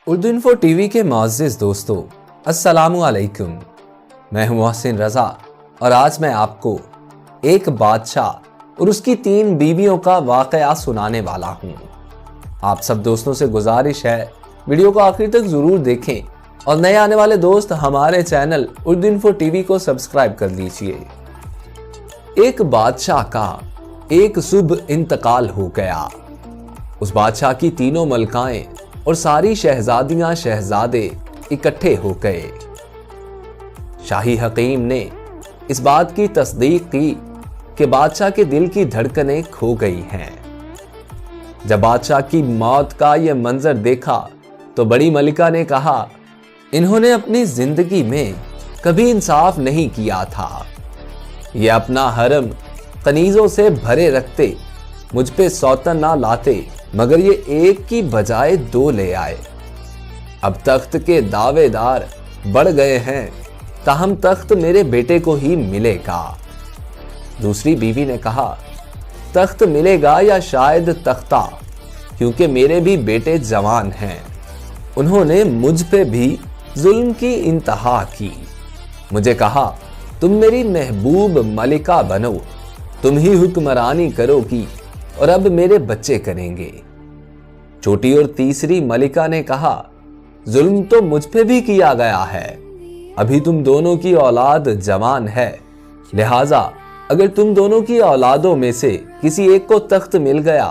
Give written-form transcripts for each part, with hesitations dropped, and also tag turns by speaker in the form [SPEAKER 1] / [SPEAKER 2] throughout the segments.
[SPEAKER 1] Urdu info TV के मुअज़्ज़िज़ दोस्तों, अस्सलामु अलैकुम। मैं हूं मोहसिन रज़ा और आज मैं आपको एक बादशाह और उसकी 3 बीवियों का वाक़या सुनाने वाला हूं। आप सब दोस्तों से गुजारिश है वीडियो को आखिर तक ज़रूर देखें और नए आने वाले दोस्त हमारे चैनल उर्दू इन्फो टीवी को सब्सक्राइब कर लीजिए। एक बादशाह का एक सुबह इंतकाल हो गया। उस बादशाह की तीनों मलकाएं और सारी शहजादियां शहजादे इकट्ठे हो गए। शाही हकीम ने इस बात की तस्दीक की कि बादशाह के दिल की धड़कनें खो गई हैं। जब बादशाह की मौत का यह मंजर देखा तो बड़ी मलिका ने कहा, इन्होंने अपनी जिंदगी में कभी इंसाफ नहीं किया था। ये अपना हरम कनीजों से भरे रखते, मुझ पे सौतन ना लाते, मगर ये एक की बजाय 2 ले आए। अब तख्त के दावेदार बढ़ गए हैं, ताहम तख्त मेरे बेटे को ही मिलेगा। दूसरी बीवी ने कहा, तख्त मिलेगा या शायद तख्ता, क्योंकि मेरे भी बेटे जवान हैं। उन्होंने मुझ पे भी जुल्म की इंतहा की। मुझे कहा, तुम मेरी महबूब मलिका बनो, तुम ही हुक्मरानी करोगी और अब मेरे बच्चे करेंगे। छोटी और तीसरी मलिका ने कहा, जुल्म तो मुझ पे भी किया गया है, अभी तुम दोनों की औलाद जवान है, लिहाजा अगर तुम दोनों की औलादों में से किसी एक को तख्त मिल गया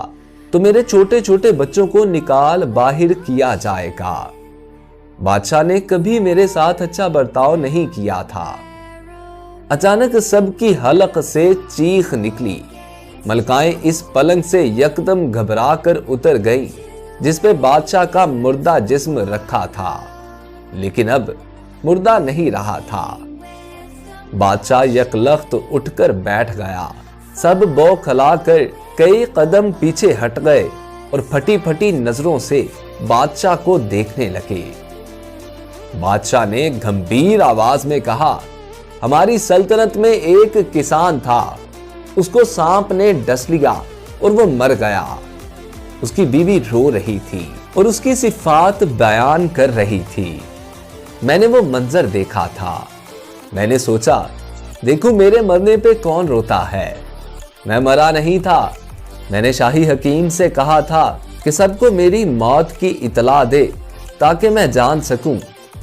[SPEAKER 1] तो मेरे छोटे छोटे बच्चों को निकाल बाहर किया जाएगा। बादशाह ने कभी मेरे साथ अच्छा बर्ताव नहीं किया था। अचानक सबकी हलक से चीख निकली। मलकाएं इस पलंग से यकदम घबरा कर उतर गईं, जिस पे बादशाह का मुर्दा जिस्म रखा था, लेकिन अब मुर्दा नहीं रहा था। बादशाह यकलख्त उठकर बैठ गया। सब बौखला कर कई कदम पीछे हट गए और फटी फटी नजरों से बादशाह को देखने लगे। बादशाह ने गंभीर आवाज में कहा, हमारी सल्तनत में एक किसान था, उसको सांप ने डस लिया और वो मर गया। उसकी बीवी रो रही थी और उसकी सिफात बयान कर रही थी। मैंने वो मंजर देखा था। मैंने सोचा, देखो मेरे मरने पे कौन रोता है। मैं मरा नहीं था। मैंने शाही हकीम से कहा था कि सबको मेरी मौत की इतला दे ताकि मैं जान सकूं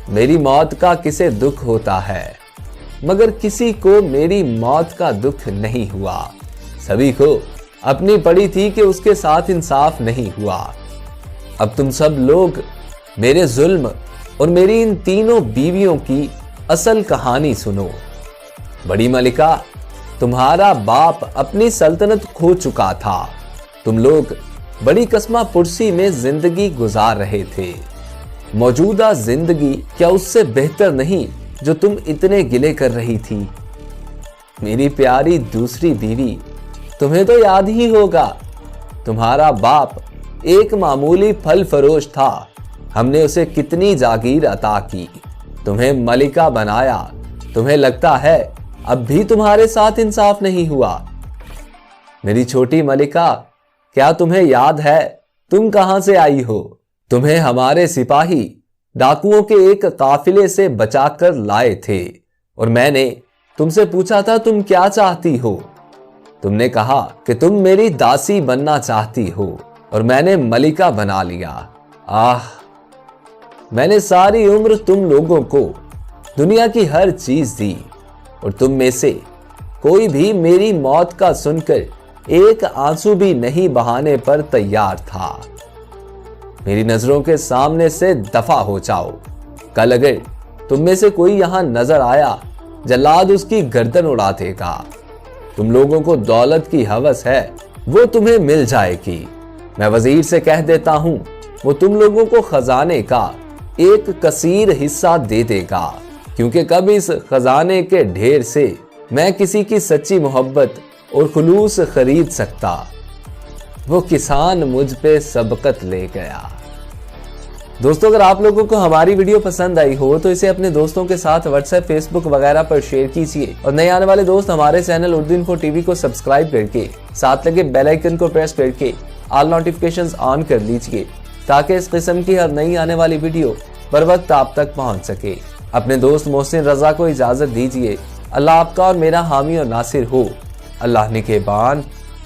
[SPEAKER 1] मेरी मौत का किसे दुख होता है, मगर किसी को मेरी मौत का दुख नहीं हुआ। सभी को अपनी पड़ी थी कि उसके साथ इंसाफ नहीं हुआ। अब तुम सब लोग मेरे जुल्म और मेरी इन तीनों बीवियों की असल कहानी सुनो। बड़ी मलिका, तुम्हारा बाप अपनी सल्तनत खो चुका था। तुम लोग बड़ी कस्मा पुरसी में जिंदगी गुजार रहे थे। मौजूदा जिंदगी क्या उससे बेहतर नहीं जो तुम इतने गिले कर रही थी। मेरी प्यारी दूसरी बीवी, तुम्हें तो याद ही होगा, तुम्हारा बाप एक मामूली फल फरोश था। हमने उसे कितनी जागीर अता की, तुम्हें मलिका बनाया। तुम्हें लगता है अब भी तुम्हारे साथ इंसाफ नहीं हुआ। मेरी छोटी मलिका, क्या तुम्हें याद है तुम कहां से आई हो? तुम्हें हमारे सिपाही डाकुओं के एक काफिले से बचाकर लाए थे और मैंने तुमसे पूछा था तुम क्या चाहती हो। तुमने कहा कि तुम मेरी दासी बनना चाहती हो और मैंने मलिका बना लिया। आह, मैंने सारी उम्र तुम लोगों को दुनिया की हर चीज दी और तुम में से कोई भी मेरी मौत का सुनकर एक आंसू भी नहीं बहाने पर तैयार था। मेरी नजरों के सामने से दफा हो जाओ। कल अगर तुम में से कोई यहां नजर आया, जल्लाद उसकी गर्दन उड़ा देगा। तुम लोगों को दौलत की हवस है, वो तुम्हें मिल जाएगी। मैं वजीर से कह देता हूं, वो तुम लोगों को खजाने का एक कसीर हिस्सा दे देगा, क्योंकि कब इस खजाने के ढेर से मैं किसी की सच्ची मोहब्बत और खुलूस खरीद सकता। वो किसान मुझ पे सबकत ले गया। दोस्तों, अगर आप लोगों को हमारी वीडियो पसंद आई हो तो इसे अपने दोस्तों के साथ व्हाट्सएप, फेसबुक वगैरह पर शेयर कीजिए और नए आने वाले दोस्त हमारे चैनल उर्दू इन्फो टीवी को सब्सक्राइब करके साथ लगे बेल आइकन को प्रेस करके ऑल नोटिफिकेशंस ऑन कर लीजिए تاکہ اس قسم کی ہر نئی آنے والی ویڈیو بر وقت آپ تک پہنچ سکے۔ اپنے دوست محسن رضا کو اجازت دیجیے۔ اللہ آپ کا اور میرا حامی اور ناصر ہو۔ اللہ نگہبان۔